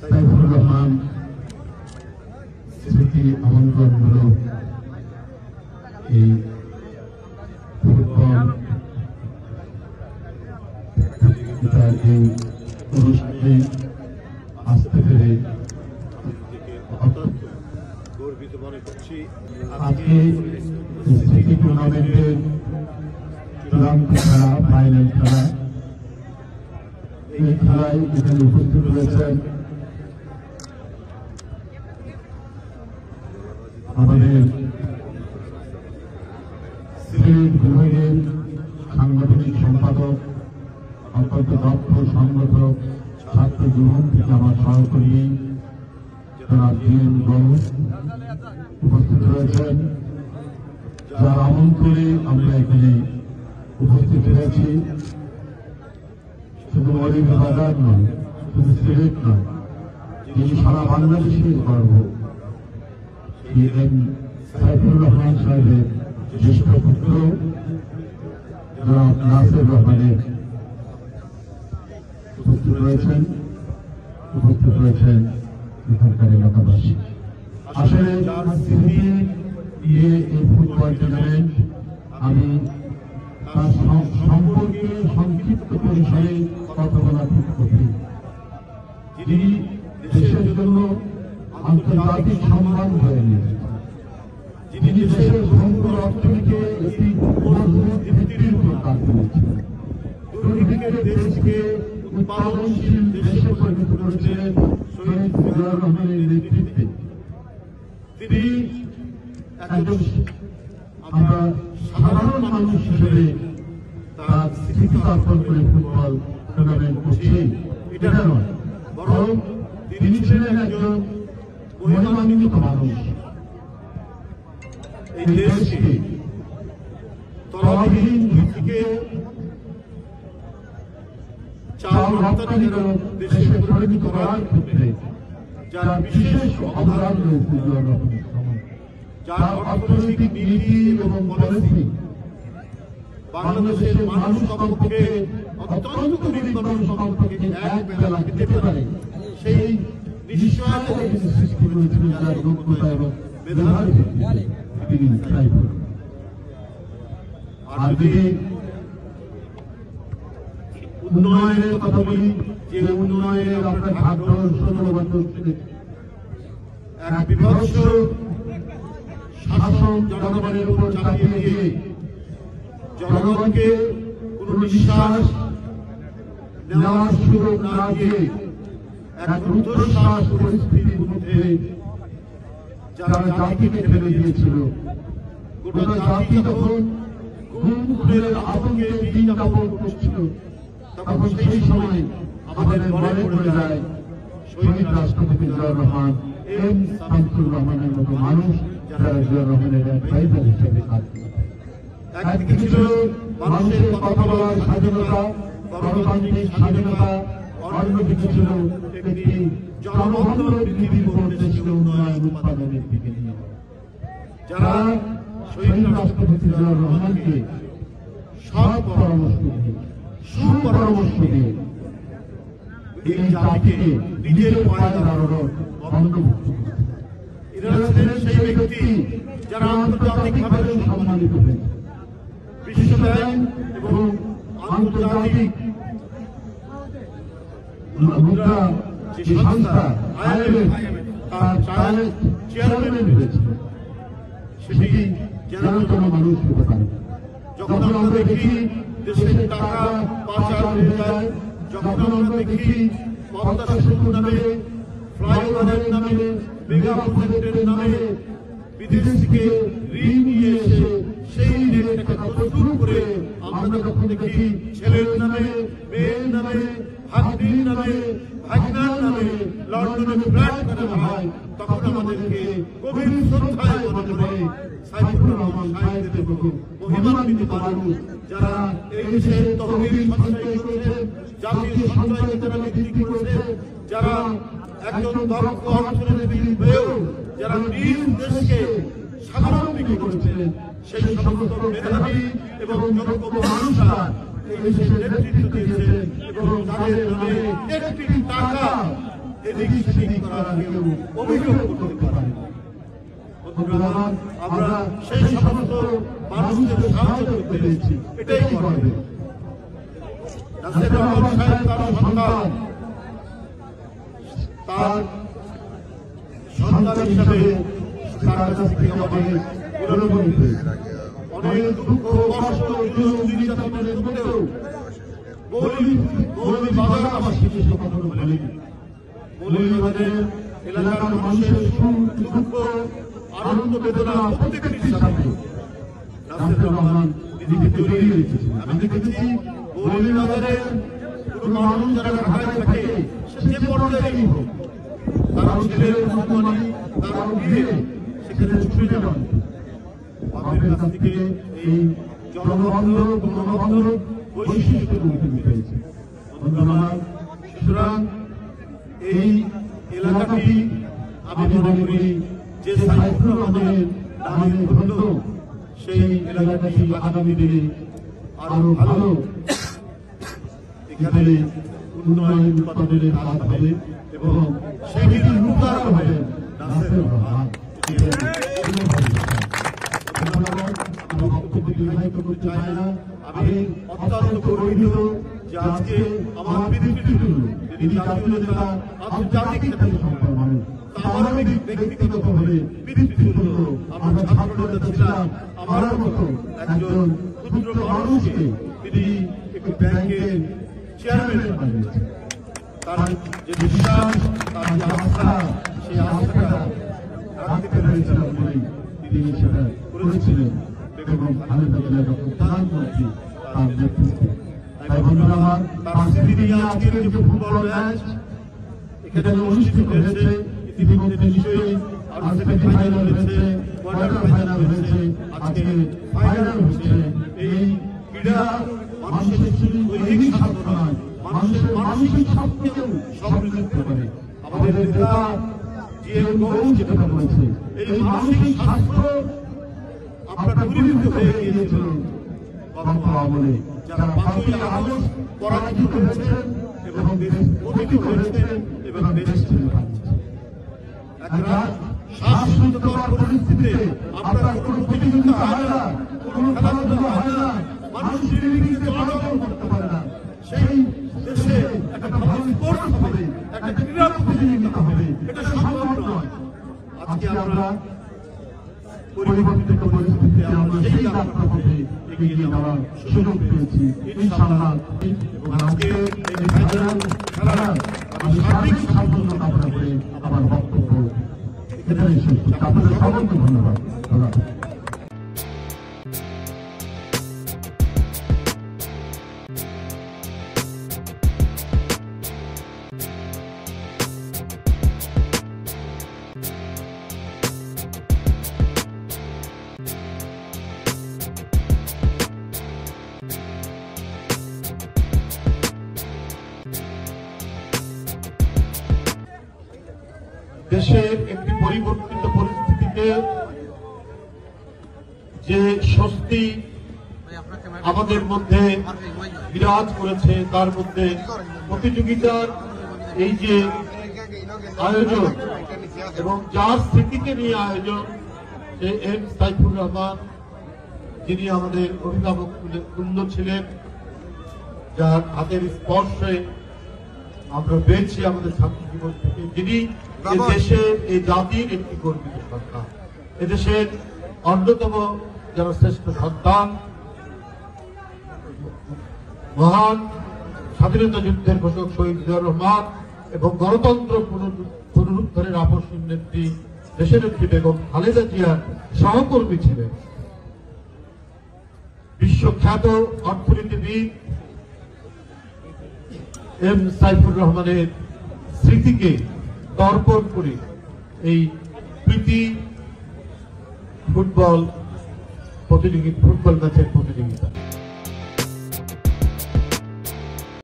সাইফুর রহমান স্মৃতি আমন্ত্রণমূলক এই ফুটবল এই অনুষ্ঠানে আসতে পেরে গর্বিত মনে করছি। আজকে স্মৃতি টুর্নামেন্টের চূড়ান্ত খেলা, ফাইনাল খেলা, এই খেলায় এখানে উপস্থিত রয়েছেন আমাদের সিলেট বিভাগের সাংগঠনিক সম্পাদক, অত্যন্ত দক্ষ সংগঠক, ছাত্র জীবন থেকে আমার সহকর্মী জনাব জিএম গৌর উপস্থিত রয়েছেন, যার আমন্ত্রণে আমরা এখানে উপস্থিত হয়েছি। শুধু মৌলভীবাজার নয়, শুধু সিলেট নয়, যিনি সারা বাংলাদেশের গর্ব, সাইফুর রহমান সাহেবের জ্যেষ্ঠ পুত্র জনাব নাসির রহমানের উপস্থিত রয়েছেন এখানকার এলাকাবাসী। আসলে স্মৃতি নিয়ে এই ফুটবল টুর্নামেন্ট আমি তার সম্পর্কে সংক্ষিপ্ত পরিসরে কথা বলা খুব কঠিন। যিনি দেশের জন্য আন্তর্জাতিক সম্মান হয়ে নিয়েছেন, যিনি দেশের সমগ্র অর্থনীতিকে একটি মজবুত ভিত্তির উপর কাজ করেছেন, দুর্ভিক্ষের দেশকে উৎপাদনশীল দেশে পরিণত করেছিলেন শহীদ জিয়াউর রহমানের নেতৃত্বে। তিনি একজন আমরা সাধারণ মানুষ হিসেবে তার স্মৃতি অর্পণ করে ফুটবল টুর্নামেন্ট করছি এটা নয়, বরং তিনি ছিলেন একজন মহিমান্বিত মানুষ। এই দেশকে তলাবিহীন থেকে চাল রপ্তানির দেশে পরিণত করার ক্ষেত্রে যার বিশেষ অবদান রয়েছে, যার অর্থনৈতিক নীতি এবং পলিসি বাংলাদেশের মানুষ কমপক্ষে অত্যন্ত গরিব মানুষ কমপক্ষে এক বেলা খেতে পারে, সেই নিশ্চয়তা সৃষ্টি করেছিলেন যার যোগ্যতা এবং মেধার তিনি সাইফুর। আর যদি উন্নয়নের কথা বলি, যে উন্নয়নের আপনার ভাগ্য ১৬ বছর এক বিভৎস শাসন জনগণের উপর চাপিয়ে দিয়ে জনগণকে কোন নিঃশ্বাস নেওয়ার সুযোগ না দিয়ে এক রুদ্ধশ্বাস পরিস্থিতির মধ্যে যারা জাতিকে ফেলে দিয়েছিল, গোটা জাতি যখন খুনের আতঙ্কে দিন যাপন করছিল, তখন সেই সময় আমাদের মনে পড়ে যায় শহীদ রাষ্ট্রপতি জিয়াউর রহমান, এম শামসুর রহমানের মতো মানুষ যারা জিয়াউর রহমানের অ্যাডভাইজার হিসেবে কাজ করেছে। একদিকে ছিল মানুষের কথা বলার স্বাধীনতা, গণতান্ত্রিক স্বাধীনতা, অন্যদিকে ছিল একটি জনবন্ধন পৃথিবীর মধ্যে ছিল উন্নয়ন উৎপাদনের দিকে নিয়ে। যারা শহীদ রাষ্ট্রপতি জিয়াউর রহমানকে সৎ পরামর্শ দিয়ে, সুপরামর্শ দিয়ে এই জাতিকে নিজের পায়ে দাঁড়ানোর বন্দোবস্ত করেছে। এরা ছিলেন সেই ব্যক্তি যারা আন্তর্জাতিকভাবে সম্মানিত হয়েছে। বিশ্ব ব্যাংক এবং আন্তর্জাতিক মুদ্রা যে সংস্থা IMF তার চেয়ারম্যান হয়েছিল, সেটি যেন কোনো মানুষ হতে পারে। যখন আমরা দেখি দেশের টাকা পাচার হয়ে যায়, যখন আমরা দেখি পদ্মা সেতু নামে, ফ্লাইওভারের নামে, মেগা প্রজেক্টের নামে বিদেশ থেকে ঋণ নিয়ে এসে সেই ঋণের টাকা শুরু করে আমরা যখন দেখি ছেলের নামে, মেয়ের নামে, ভাগ্নির নামে, ভাগনার নামে লন্ডনে ফ্ল্যাট কেনা হয়, তখন আমাদেরকে গভীর শ্রদ্ধায় মনে হয় সাইফুর রহমান সাহেবের মতো মহিমান্বিত মানুষ যারা এই দেশের তহবিল সঞ্চয় করেছে, জাতীয় সঞ্চয় যোজনা বৃদ্ধি করেছে, যারা একজন দক্ষ অর্থনীতিবিদ হয়েও যারা নিজ দেশকে স্বাবলম্বী করেছিলেন, সেই সমস্ত মেধাবী এবং যোগ্য মানুষরা এই দেশের নেতৃত্ব দিয়েছেন এবং তাদের নামে একটি টাকা এদিক সেদিক করার কেউ অভিযোগ করতে পারে। বন্ধুরা, আমরা সেই সমস্ত মানুষদের সাহায্য করতে পেরেছি, এটাই করবে। নাসির রহমান সাহেব তার সন্তান, তার সন্তান হিসাবে তার কাছ থেকে আমাদের গৌরবান্বিত। অনেক দুঃখ কষ্ট নির্যাতনের মধ্যেও মৌলভীবাজারবাসীকে সে কখনো ভুলেনি। মৌলভীবাজারের এলাকার মানুষের সুখ দুঃখ আনন্দ বেদনা প্রত্যেকটির সাথে নাসির রহমান নিজেকে জড়িয়ে রেখেছেন। আমি দেখেছি মৌলভীবাজারের কোনো মানুষ যারা ঢাকায় থাকে, সে যে পর্যায়েই হোক, তার ছেলের সন্তান, তার বিয়ে, সেখানে ছুটে যাবেন। বাপের কাছ থেকে এই জনবান্ধব বৈশিষ্ট্য গড়ে পেয়েছে। সুতরাং এই এলাকাটি আমি মনে করি যে সাইফুর রহমানের নামে ধন্য, সেই এলাকাটি আগামী দিনে আরো ভালো এখানে উন্নয়ন উৎপাদনের হাত হবে এবং সেটির রূপদার হবে নাসির রহমান। বক্তব্য দীর্ঘায়িত করতে চাই না। আমি অত্যন্ত গর্বিত যে আজকে আমার পিতৃতুল্য, তিনি জাতীয় নেতা, আন্তর্জাতিক খ্যাতির সম্পন্ন মানুষ, আমার ব্যক্তিগতভাবে পিতৃতুল্য। আমরা ছাত্র নেতা ছিলাম, আমার মতো একজন ক্ষুদ্র মানুষকে তিনি একটি ব্যাংকের চেয়ারম্যান বানিয়েছেন। তার যে বিশ্বাস, তার যে আস্থা, সেই আস্থাটা রাখতে পেরেছিলাম বলেই তিনি সেটা করেছিলেন এবং খালেদা জিয়া যখন প্রধানমন্ত্রী তার নেতৃত্বে। তাই বন্ধুরা আমার, তার স্মৃতি নিয়ে আজকের যে ফুটবল ম্যাচ এখানে অনুষ্ঠিত হয়েছে, ইতিমধ্যে নিশ্চয়ই আর সেমিফাইনাল হয়েছে, কোয়ার্টার ফাইনাল হয়েছে, আজকে ফাইনাল হচ্ছে। এই ক্রীড়া মানুষের শুধু দৈহিক স্বাস্থ্য নয়, মানুষের মানসিক স্বাস্থ্যকেও সমৃদ্ধ করে। আমাদের নেতা জিএম গৌর যেটা বলেছে, এই মানসিক স্বাস্থ্য আপনার পরিবর্তিত হয়ে গিয়েছিল গত আমলে, যারা 5ই আগস্ট পরাজিত হয়েছেন এবং দেশ পতিত হয়েছেন এবং দেশ ছেড়ে পালিয়েছেন। একটা শ্বাসরুদ্ধকর পরিস্থিতিতে আপনার কোনো প্রতিযোগিতা হয় না, কোনো খেলাধুলা হয় না, মানুষ নির্বিঘ্নে চলাচল করতে পারে না। সেই দেশে একটা ভালো স্পোর্টস হবে, একটা ক্রীড়া প্রতিযোগিতা হবে, এটা সম্ভব নয়। আজকে আমরা পরিবর্তিত পরিস্থিতিতে আমরা সেই যাত্রা পথে এগিয়ে যাওয়ার সুযোগ পেয়েছি ইনশাআল্লাহ। এবং আজকে এই ফাইনাল খেলার আমি সার্বিক সাফল্য কামনা করে আমার বক্তব্য এখানে শেষ করছি। আপনাদের সকলকে ধন্যবাদ। দেশের একটি পরিবর্তিত পরিস্থিতিতে যে স্বস্তি আমাদের মধ্যে বিরাজ করেছে, তার মধ্যে প্রতিযোগিতার এই যে আয়োজন এবং যার স্মৃতিকে নিয়ে আয়োজন, সে এম সাইফুর রহমান, যিনি আমাদের অভিভাবক তুল্য ছিলেন, যার হাতের স্পর্শে আমরা পেয়েছি আমাদের ছাত্র জীবন থেকে, যিনি দেশের এই জাতির একটি গর্বিত সন্তান, এদেশের অন্যতম যারা শ্রেষ্ঠ সন্তান, মহান স্বাধীনতা যুদ্ধের ঘোষক শহীদ জিয়াউর রহমান এবং গণতন্ত্র পুনরুদ্ধারের আপসহীন নেত্রী দেশের নেত্রী বেগম খালেদা জিয়ার সহকর্মী ছিলেন। বিশ্বখ্যাত অর্থনীতিবিদ এম সাইফুর রহমানের স্মৃতিকে তর্পণ করে এই প্রীতি ফুটবল ম্যাচের প্রতিযোগিতা।